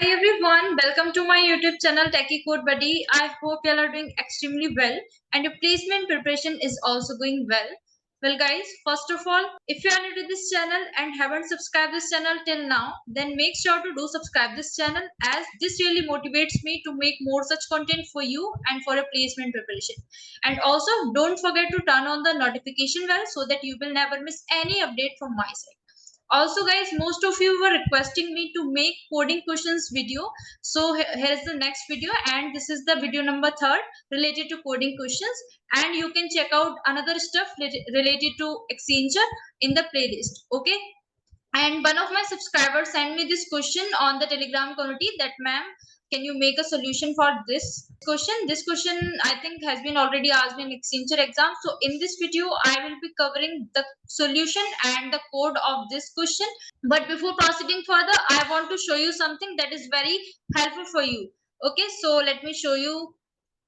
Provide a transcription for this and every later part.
Hi everyone, welcome to my YouTube channel Techie Code Buddy. I hope you all are doing extremely well and your placement preparation is also going well. Well guys, first of all, if you are new to this channel and haven't subscribed this channel till now, then make sure to do subscribe this channel as this really motivates me to make more such content for you and for your placement preparation. And also don't forget to turn on the notification bell so that you will never miss any update from my side. Also guys, most of you were requesting me to make coding questions video, so here's the next video, and this is the video number 3 related to coding questions, and you can check out another stuff related to Accenture in the playlist. Okay, and one of my subscribers sent me this question on the Telegram community that, ma'am, can you make a solution for this question? This question I think has been already asked in Accenture exam. So in this video, I will be covering the solution and the code of this question. But before proceeding further, I want to show you something that is very helpful for you. Okay, so let me show you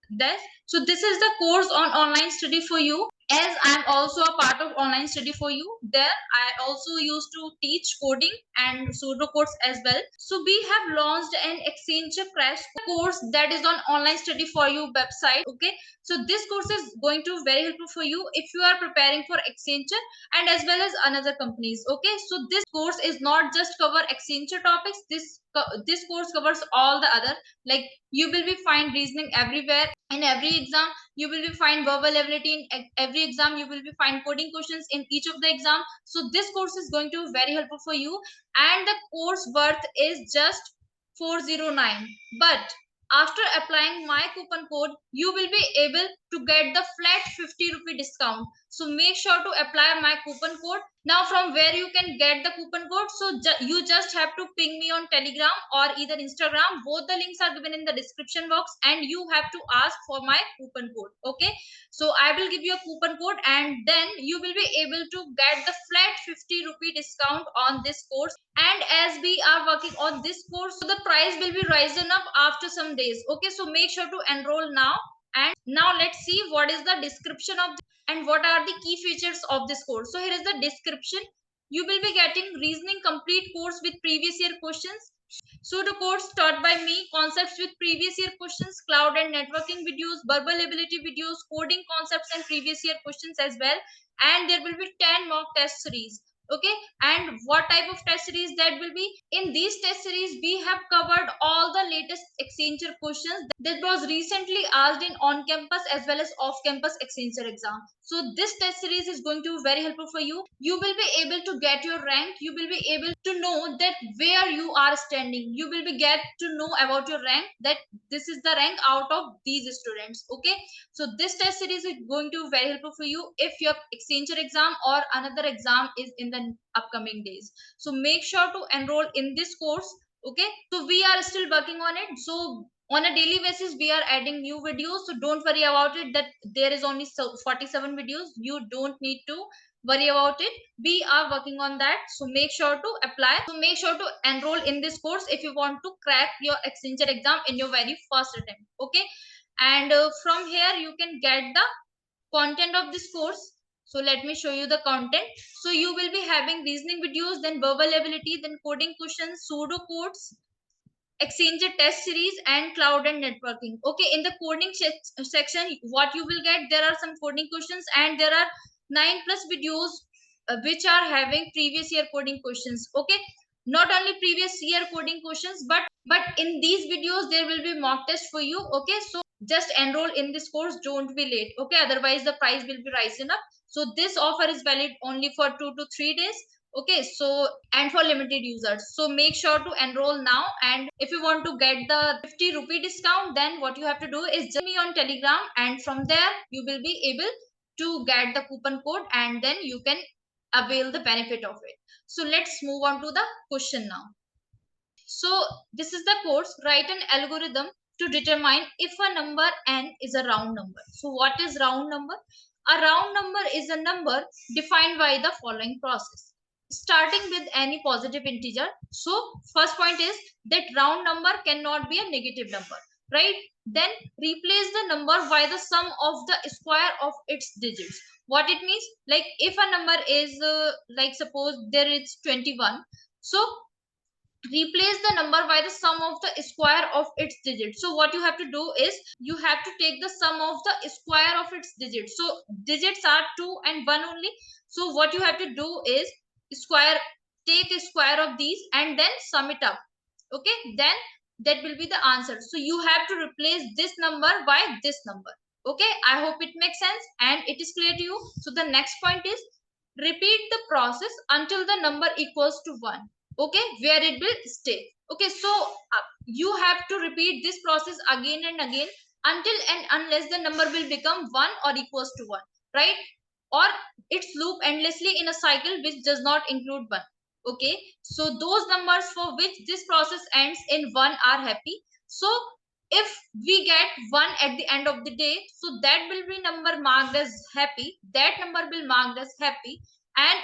this. So this is the course on online study for you, as I'm also a part of online study for you. There I also used to teach coding and pseudo codes as well. So we have launched an Accenture crash course that is on online study for you website. Okay, so this course is going to very helpful for you if you are preparing for Accenture and as well as another companies. Okay, so this course is not just cover Accenture topics. This course covers all the other, like you will be find reasoning everywhere in every exam. You will be find verbal ability in every exam. You will be find coding questions in each of the exam. So this course is going to be very helpful for you, and the course worth is just 409. But after applying my coupon code, you will be able to get the flat 50 rupee discount. So make sure to apply my coupon code. Now from where you can get the coupon code? So you just have to ping me on Telegram or either Instagram. Both the links are given in the description box, and you have to ask for my coupon code. Okay, so I will give you a coupon code, and then you will be able to get the flat 50 rupee discount on this course. And as we are working on this course, so the price will be risen up after some days. Okay, so make sure to enroll now. And now let's see what is the description of and what are the key features of this course. So here is the description. You will be getting reasoning complete course with previous year questions, pseudo course taught by me, concepts with previous year questions, cloud and networking videos, verbal ability videos, coding concepts and previous year questions as well. And there will be 10 mock test series. Okay, and what type of test series that will be? In these test series, we have covered all the latest Accenture questions that was recently asked in on-campus as well as off-campus Accenture exam. So this test series is going to be very helpful for you. You will be able to get your rank. You will be able to know that where you are standing. You will be get to know about your rank, that this is the rank out of these students. Okay, so this test series is going to be very helpful for you if your Accenture exam or another exam is in the upcoming days. So make sure to enroll in this course. Okay, so we are still working on it. So on a daily basis we are adding new videos, so don't worry about it that there is only 47 videos. You don't need to worry about it. We are working on that, so make sure to apply. So make sure to enroll in this course if you want to crack your Accenture exam in your very first attempt. Okay, and from here you can get the content of this course. So let me show you the content. So you will be having reasoning videos, then verbal ability, then coding questions, pseudo codes, Accenture test series, and cloud and networking. Okay, in the coding section, what you will get, there are some coding questions, and there are 9 plus videos which are having previous year coding questions. Okay, not only previous year coding questions, but in these videos there will be mock test for you. Okay, so just enroll in this course, don't be late. Okay, otherwise the price will be rising up. So this offer is valid only for 2 to 3 days. Okay, so and for limited users, so make sure to enroll now. And if you want to get the 50 rupee discount, then what you have to do is just me on Telegram, and from there you will be able to get the coupon code, and then you can avail the benefit of it. So let's move on to the question now. So this is the course. Write an algorithm to determine if a number n is a round number. So what is round number? A round number is a number defined by the following process, starting with any positive integer. So first point is that round number cannot be a negative number, right? Then replace the number by the sum of the square of its digits. What it means, like if a number is like suppose there is 21, so replace the number by the sum of the square of its digits. So what you have to do is you have to take the sum of the square of its digits. So digits are 2 and 1 only. So what you have to do is square, take a square of these and then sum it up. Okay, then that will be the answer. So you have to replace this number by this number. Okay, I hope it makes sense and it is clear to you. So the next point is repeat the process until the number equals to 1. Okay, where it will stay. Okay, so you have to repeat this process again and again until and unless the number will become 1 or equals to 1, right? Or it's loop endlessly in a cycle which does not include 1. Okay, so those numbers for which this process ends in 1 are happy. So if we get 1 at the end of the day, so that will be number marked as happy, that number will marked as happy, and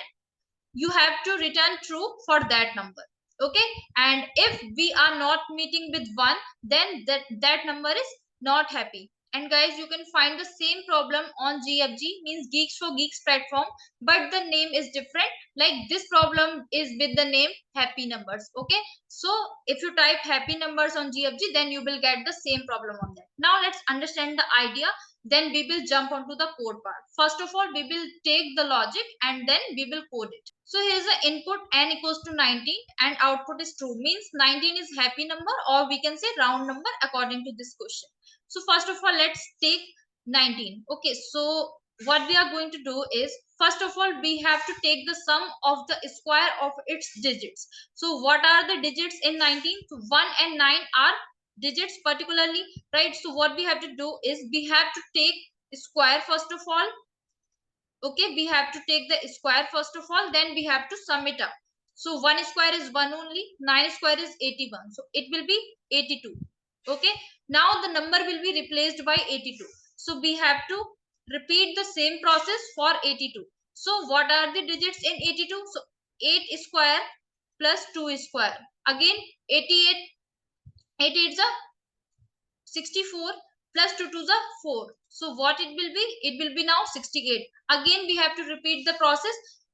you have to return true for that number. Okay, and if we are not meeting with 1, then that number is not happy. And guys, you can find the same problem on GFG, means Geeks for Geeks platform, but the name is different. Like this problem is with the name happy numbers. Okay, so if you type happy numbers on GFG, then you will get the same problem on that. Now let's understand the idea, then we will jump onto the code part. First of all, we will take the logic and then we will code it. So here's the input n equals to 19 and output is true, means 19 is happy number, or we can say round number according to this question. So first of all, let's take 19. Okay, so what we are going to do is, first of all, we have to take the sum of the square of its digits. So what are the digits in 19? So 1 and 9 are digits particularly, right? So what we have to do is we have to take square first of all. Okay, we have to take the square first of all, then we have to sum it up. So 1 square is 1 only, 9 square is 81, so it will be 82. Okay, now the number will be replaced by 82. So we have to repeat the same process for 82. So what are the digits in 82? So 8 square plus 2 square, again 88. 88 is a 64 plus 2 to the 4. So what it will be? It will be now 68. Again, we have to repeat the process.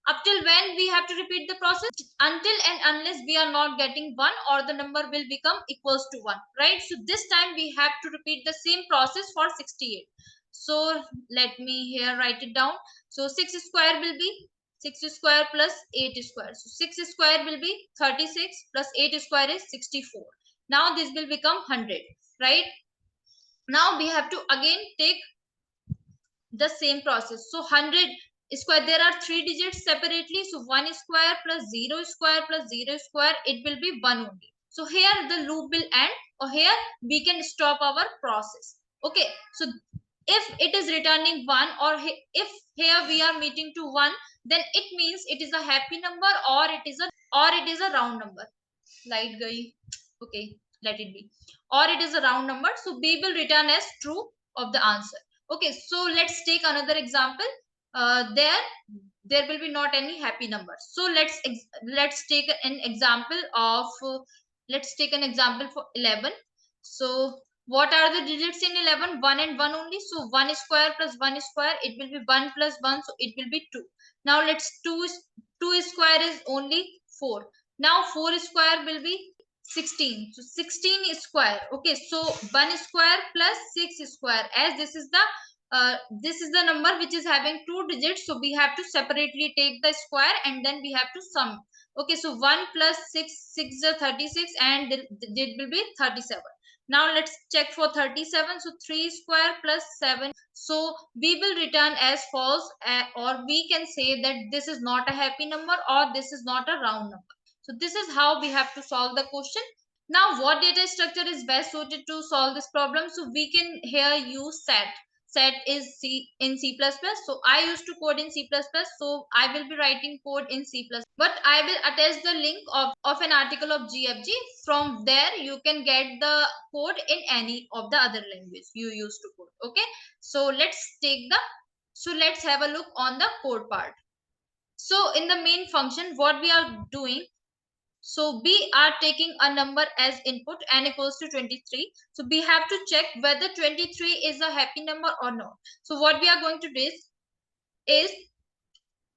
Up till when we have to repeat the process? Until and unless we are not getting 1 or the number will become equals to 1. Right? So this time we have to repeat the same process for 68. So let me here write it down. So 6 square will be 6 square plus 8 square. So 6 square will be 36 plus 8 square is 64. Now this will become 100. Right? Now we have to again take the same process. So 100 square, there are three digits separately. So 1 square plus 0 square plus 0 square, it will be 1 only. So here the loop will end, or here we can stop our process. Okay, so if it is returning 1, or if here we are meeting to 1, then it means it is a happy number, or it is a round number. Light guy. Okay, let it be. Or it is a round number, so we will return as true of the answer. Okay, so let's take another example. There will be not any happy number. So let's take an example of let's take an example for 11. So what are the digits in 11? 1 and 1 only. So 1 square plus 1 square, it will be 1 plus 1, so it will be 2. Now let's 2 square is only 4. Now 4 square will be 16. So 16 is square. Okay, so 1 square plus 6 square, as this is the number which is having two digits, so we have to separately take the square and then we have to sum. Okay, so 1 plus 6, 6 is 36, and it will be 37. Now let's check for 37. So 3 square plus 7, so we will return as false, or we can say that this is not a happy number, or this is not a round number. So this is how we have to solve the question. Now what data structure is best suited to solve this problem? So we can here use set. Set is in C++. So I used to code in C++, so I will be writing code in C++, but I will attach the link of an article of GFG. From there you can get the code in any of the other language you used to code. Okay, so let's have a look on the code part. So in the main function, what we are doing, so we are taking a number as input, n equals to 23. So we have to check whether 23 is a happy number or not. So what we are going to do is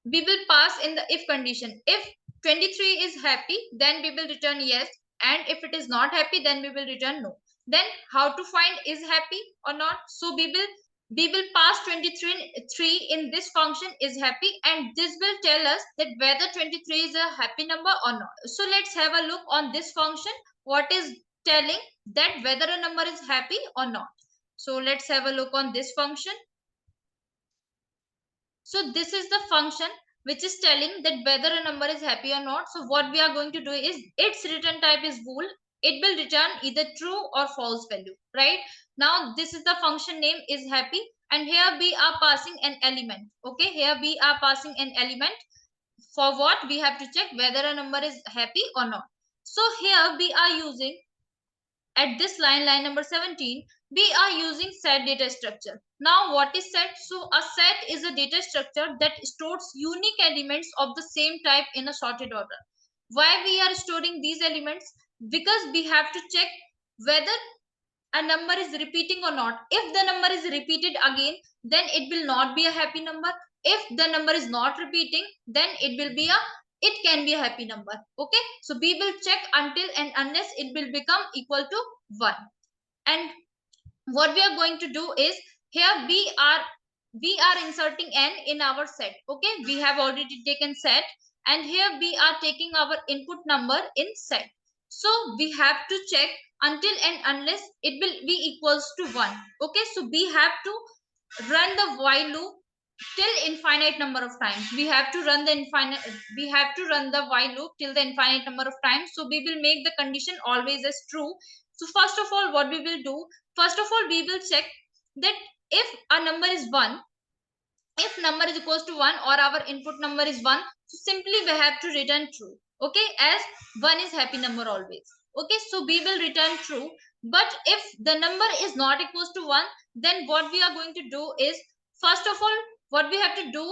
we will pass in the if condition. If 23 is happy, then we will return yes, and if it is not happy, then we will return no. Then how to find is happy or not? So we will pass 23 in this function is happy, and this will tell us that whether 23 is a happy number or not. So let's have a look on this function, what is telling that whether a number is happy or not. So let's have a look on this function. So this is the function which is telling that whether a number is happy or not. So what we are going to do is, its return type is bool. It will return either true or false value, right? Now this is the function name is happy, and here we are passing an element. Okay, here we are passing an element. For what? We have to check whether a number is happy or not. So here we are using, at this line number 17, we are using set data structure. Now what is set? So a set is a data structure that stores unique elements of the same type in a sorted order. Why we are storing these elements? Because we have to check whether a number is repeating or not. If the number is repeated again, then it will not be a happy number. If the number is not repeating, then it can be a happy number. Okay, so we will check until and unless it will become equal to 1. And what we are going to do is, here we are inserting n in our set. Okay, we have already taken set, and here we are taking our input number in set. So we have to check until and unless it will be equals to 1. Okay, so we have to run the while loop till infinite number of times. We have to run the while loop till the infinite number of times. So we will make the condition always as true. So first of all, what we will do, first of all we will check that if a number is 1, if number is equals to 1 or our input number is 1, so simply we have to return true. Okay, as 1 is happy number always. Okay, so we will return true. But if the number is not equals to 1, then what we are going to do is, first of all what we have to do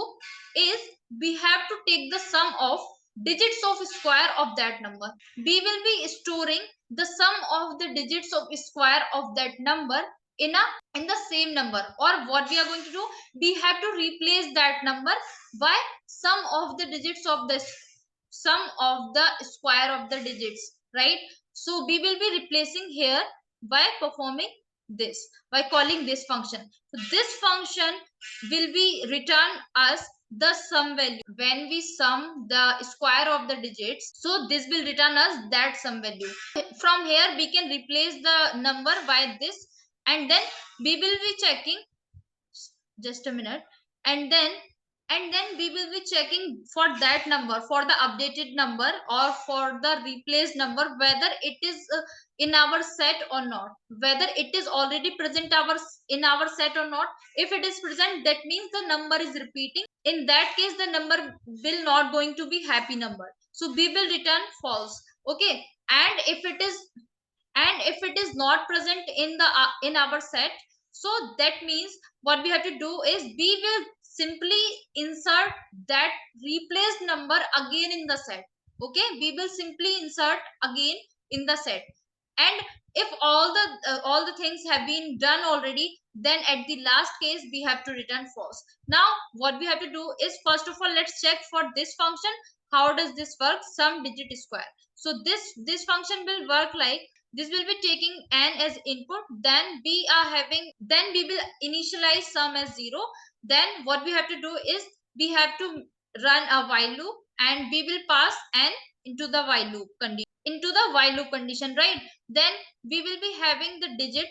is, we have to take the sum of digits of square of that number. We will be storing the sum of the digits of square of that number in a in the same number. Or what we are going to do, we have to replace that number by sum of the digits of the sum of the square of the digits, right? So we will be replacing here by performing this, by calling this function. So this function will be return us the sum value when we sum the square of the digits. So this will return us that sum value. From here we can replace the number by this, and then we will be checking, just a minute, and then we will be checking for that number, for the updated number or for the replaced number, whether it is in our set or not, whether it is already present in our set or not. If it is present, that means the number is repeating. In that case, the number will not going to be happy number, so we will return false. Okay, and if it is not present in the in our set, so that means what we have to do is, we will simply insert that replaced number again in the set. Okay, we will simply insert again in the set. And if all the things have been done already, then at the last case we have to return false. Now what we have to do is, first of all let's check for this function, how does this work, sum digit square. So this function will work like this. Will be taking n as input, then we will initialize sum as 0. Then what we have to do is, we have to run a while loop, and we will pass n into the while loop condition, right? Then we will be having the digit.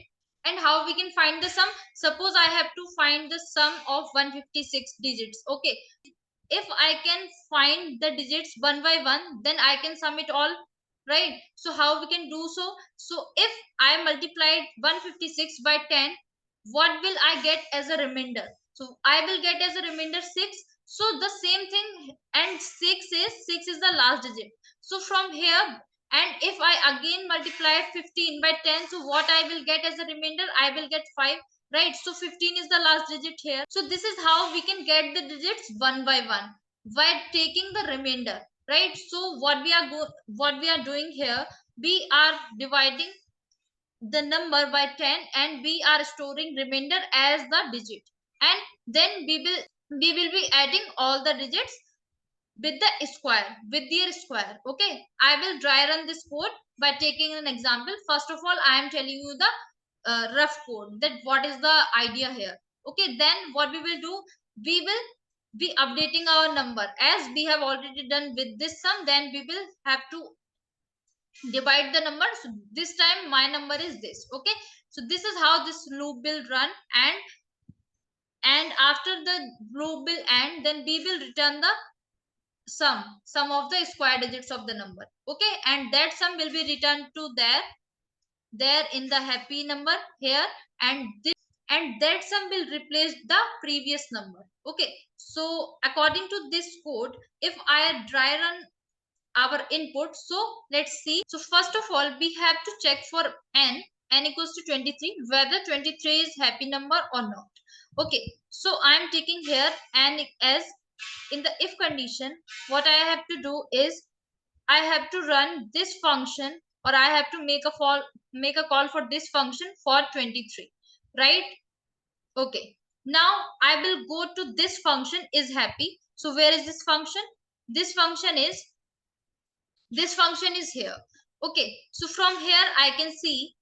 And how we can find the sum? Suppose I have to find the sum of 156 digits. Okay, if I can find the digits one by one, then I can sum it all, right? So how we can do so? So if I multiplied 156 by 10, what will I get as a remainder? So I will get as a remainder 6. So the same thing, and 6 is the last digit. So from here, and if I again multiply 15 by 10, so what I will get as a remainder? I will get 5, right? So 15 is the last digit here. So this is how we can get the digits one by one, by taking the remainder, right? So what we are doing here, we are dividing the number by 10, and we are storing remainder as the digit. And then we will be adding all the digits with the square, with their square. Okay, I will dry run this code by taking an example. First of all, I am telling you the rough code, that what is the idea here. Okay, then what we will do, we will be updating our number as we have already done with this sum. Then we will have to divide the number. So this time my number is this. Okay, so this is how this loop will run, and after the loop will end, then we will return the sum of the square digits of the number. Okay, and that sum will be returned to there in the happy number here, and this, and that sum will replace the previous number. Okay, so according to this code, if I dry run our input, so let's see. So first of all, we have to check for n equals to 23, whether 23 is happy number or not. Okay, so I am taking here n as in the if condition. What I have to do is I have to run this function, or I have to make a call for this function for 23, right? Okay, now I will go to this function is happy. So where is this function? This function is here. Okay, so from here I can see,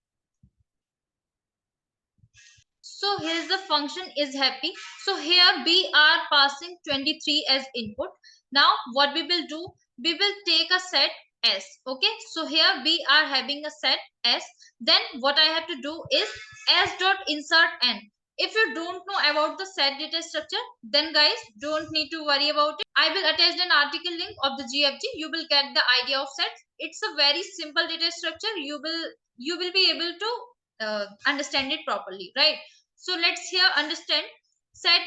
so here's the function is happy. So here we are passing 23 as input. Now what we will do, we will take a set s. Okay, so here we are having a set s. Then what I have to do is s dot insert n. If you don't know about the set data structure, then guys don't need to worry about it. I will attach an article link of the GFG. You will get the idea of set. It's a very simple data structure. You will be able to understand it properly, right? So let's here understand set.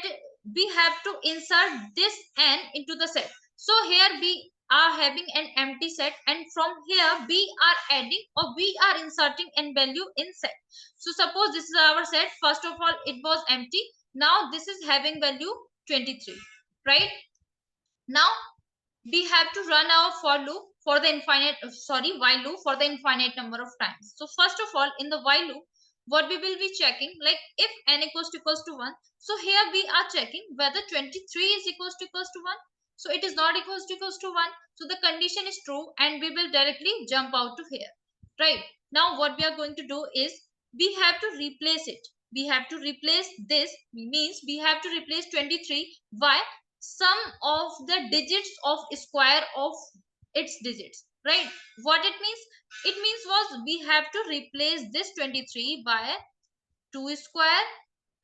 We have to insert this n into the set. So here we are having an empty set, and from here we are adding, or we are inserting n value in set. So suppose this is our set. First of all, it was empty. Now this is having value 23, right? Now we have to run our for loop for the infinite, while loop for the infinite number of times. So first of all, in the while loop, what we will be checking, like if n equals to 1, so here we are checking whether 23 is equals to 1. So it is not equals to 1, so the condition is true, and we will directly jump out to here, right? Now what we are going to do is we have to replace it. We have to replace this, means we have to replace 23 by sum of the digits of square of its digits, right? What it means, it means was we have to replace this 23 by 2 square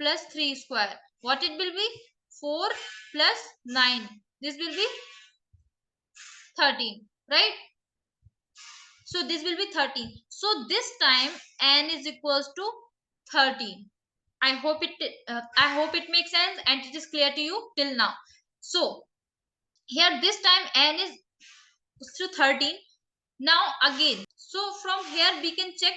plus 3 square. What it will be? 4 plus 9, this will be 13, right? So this will be 13. So this time n is equals to 13. I hope it makes sense and it is clear to you till now. So here this time n is to 13. Now again, so from here we can check,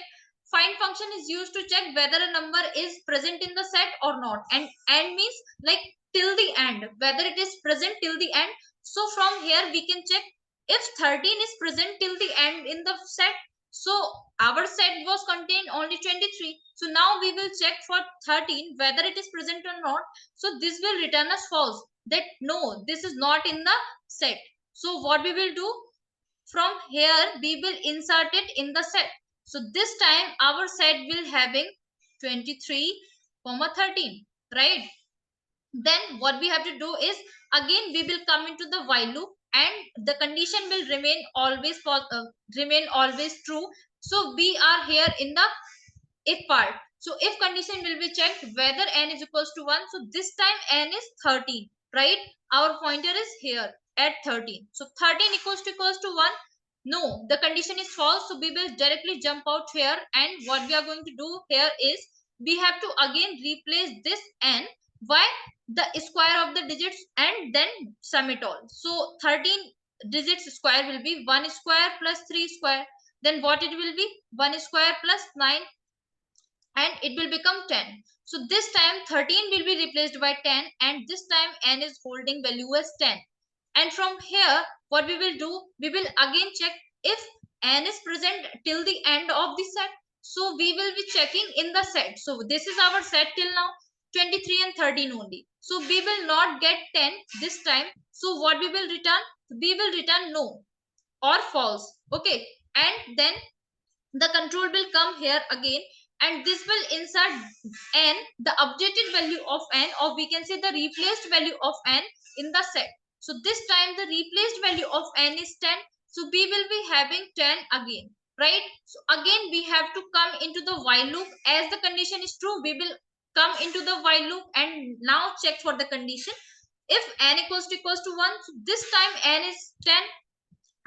find function is used to check whether a number is present in the set or not, and end means like till the end, whether it is present till the end. So from here we can check if 13 is present till the end in the set. So our set was contained only 23, so now we will check for 13 whether it is present or not. So this will return us false, that no, this is not in the set. So what we will do, from here we will insert it in the set. So this time our set will having 23 comma 13, right? Then what we have to do is again we will come into the while loop, and the condition will remain always true. So we are here in the if part. So if condition will be checked whether n is equals to 1. So this time n is 13, right? Our pointer is here at 13. So 13 equals to 1. No, the condition is false. So we will directly jump out here, and what we are going to do here is we have to again replace this n by the square of the digits and then sum it all. So 13 digits square will be 1 square plus 3 square. Then what it will be? 1 square plus 9, and it will become 10. So this time 13 will be replaced by 10, and this time n is holding value as 10. And from here what we will do, we will again check if n is present till the end of the set. So we will be checking in the set. So this is our set till now, 23 and 13 only. So we will not get 10 this time. So what we will return? we will return no or false. Okay, and then the control will come here again, and this will insert n, the updated value of n, or we can say the replaced value of n in the set. So this time the replaced value of n is 10, so we will be having 10 again, right? So again we have to come into the while loop. As the condition is true, we will come into the while loop and now check for the condition. If n equals to 1, so this time n is 10.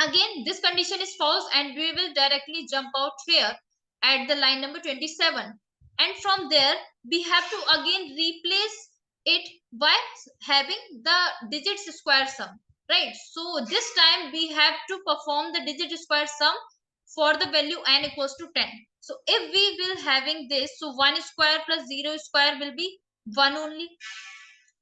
Again this condition is false, and we will directly jump out here at the line number 27, and from there we have to again replace it by having the digits square sum, right? So this time we have to perform the digit square sum for the value n equals to 10. So if we will having this, so 1 square plus 0 square will be 1 only.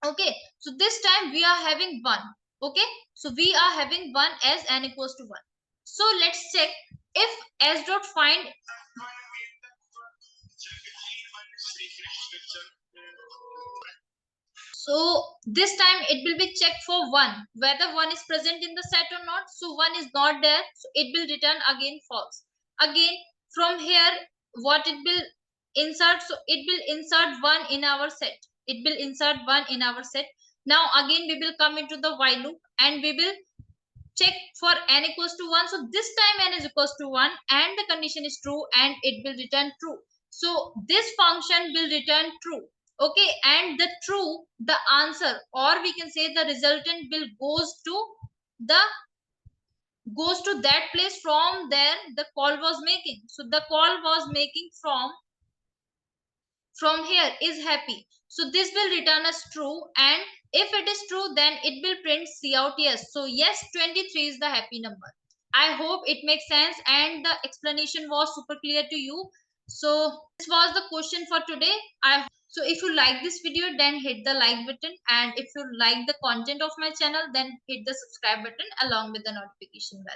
Okay, so this time we are having 1. Okay, so we are having 1 as n equals to 1. So let's check if s dot find. So this time it will be checked for 1, whether 1 is present in the set or not. So 1 is not there, so it will return again false. Again from here, what it will insert, so it will insert 1 in our set. It will insert 1 in our set. Now again we will come into the while loop, and we will check for n equals to 1. So this time n is equals to 1 and the condition is true, and it will return true. So this function will return true. Okay, and the true, the answer, or we can say the resultant will the goes to that place from there the call was making. So the call was making from here is happy. So this will return us true, and if it is true, then it will print cout yes. So yes, 23 is the happy number. I hope it makes sense and the explanation was super clear to you. So this was the question for today. So if you like this video, then hit the like button, and if you like the content of my channel, then hit the subscribe button along with the notification bell.